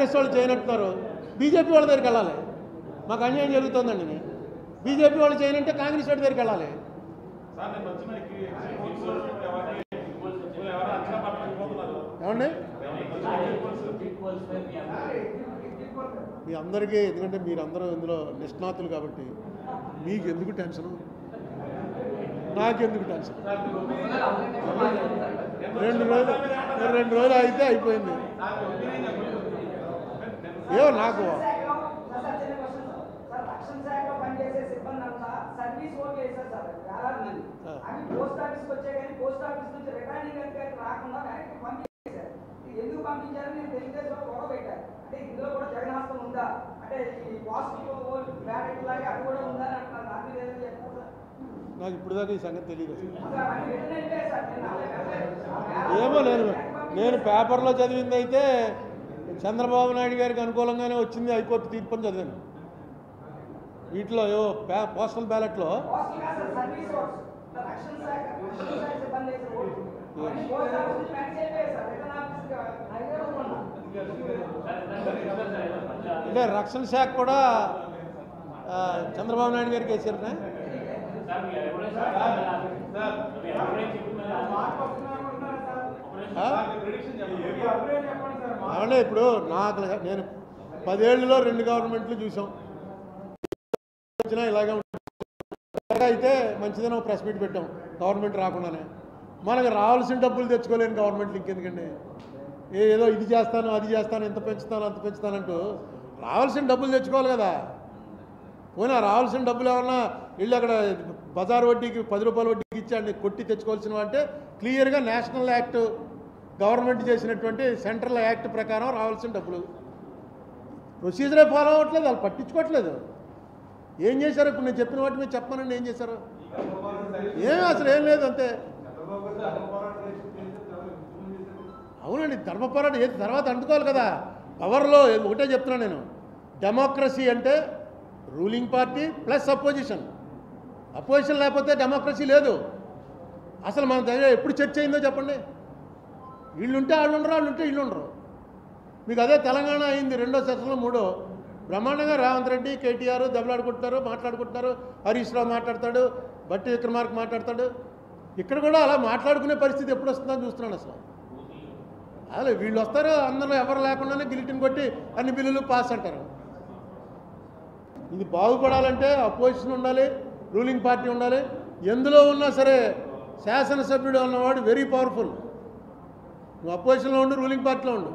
కాంగ్రెస్ వాళ్ళు చేయనంటున్నారు, బీజేపీ వాళ్ళ దగ్గరికి వెళ్ళాలి. మాకు అన్యాయం జరుగుతుందండి. బీజేపీ వాళ్ళు చేయనంటే కాంగ్రెస్ వాళ్ళ దగ్గరికి వెళ్ళాలి. ఏమండి మీ అందరికీ, ఎందుకంటే మీరందరూ ఇందులో నిష్ణాతులు కాబట్టి మీకు ఎందుకు టెన్షను, నాకెందుకు టెన్షన్? 2 రోజులు అయితే అయిపోయింది. ఏమో నాకు నాకు ఇప్పుడు దాకా ఈ సంగతి తెలియదు. ఏమో నేను పేపర్లో చదివింది అయితే చంద్రబాబు నాయుడు గారికి అనుకూలంగానే వచ్చింది హైకోర్టు తీర్పు అని చదివాను. వీటిలో ఏవో పోస్టల్ బ్యాలెట్లో అంటే రక్షణ శాఖ కూడా చంద్రబాబు నాయుడు గారికి వేసారనే. అవునే ఇప్పుడు నేను 10 ఏళ్ళలో 2 గవర్నమెంట్లు చూసాం. ఇలాగే అయితే మంచిదని ఒక ప్రెస్ మీట్ పెట్టాం గవర్నమెంట్ రాకుండానే. మనకు రావాల్సిన డబ్బులు తెచ్చుకోలేని గవర్నమెంట్లు ఇంకెందుకండి? ఏదో ఇది చేస్తాను అది చేస్తాను ఇంత పెంచుతాను అంత పెంచుతానంటూ రావాల్సిన డబ్బులు తెచ్చుకోవాలి కదా. పోయినా రావాల్సిన డబ్బులు ఏమన్నా వీళ్ళు అక్కడ బజార్ వడ్డీకి 10 రూపాయల వడ్డీకి ఇచ్చాండి కొట్టి తెచ్చుకోవాల్సినవి అంటే క్లియర్గా నేషనల్ యాక్ట్ గవర్నమెంట్ చేసినటువంటి సెంట్రల్ యాక్ట్ ప్రకారం రావాల్సిన డబ్బులు. ప్రొసీజరే ఫాలో అవ్వట్లేదు, వాళ్ళు పట్టించుకోవట్లేదు. ఏం చేశారు? ఇప్పుడు నేను చెప్పిన వాటి మీద చెప్పమనండి ఏం చేశారు? ఏమీ అసలు ఏం లేదు అంతే. అవునండి, ధర్మ పోరాటం ఏది తర్వాత అందుకోవాలి కదా. పవర్లో ఒకటే చెప్తున్నాను నేను, డెమోక్రసీ అంటే ruling party plus opposition. Opposition లేకపోతే డెమోక్రసీ లేదు. అసలు మన దగ్గర ఎప్పుడు చర్చ అయిందో చెప్పండి. వీళ్ళుంటే వాళ్ళు ఉండరు, వాళ్ళు ఉంటే వీళ్ళు ఉండరు. మీకు అదే తెలంగాణ అయింది 2వ సెషన్లో 3వ బ్రహ్మాండంగా రేవంత్ రెడ్డి కేటీఆర్ దెబ్బలాడుకుంటున్నారు, మాట్లాడుకుంటున్నారు. హరీష్ రావు మాట్లాడతాడు, బట్టి విక్రమార్క మాట్లాడతాడు. ఇక్కడ కూడా అలా మాట్లాడుకునే పరిస్థితి ఎప్పుడు వస్తుందని చూస్తున్నాను. అసలు వీళ్ళు వస్తారు, అందరూ ఎవరు లేకుండానే గిలిటిని కొట్టి అన్ని బిల్లులు పాస్ అంటారు. ఇది బాగుపడాలంటే అపోజిషన్ ఉండాలి, రూలింగ్ పార్టీ ఉండాలి. ఎందులో ఉన్నా సరే శాసనసభ్యుడు ఉన్నవాడు వెరీ పవర్ఫుల్. నువ్వు అపోజిషన్లో ఉండు, రూలింగ్ పార్టీలో ఉండు.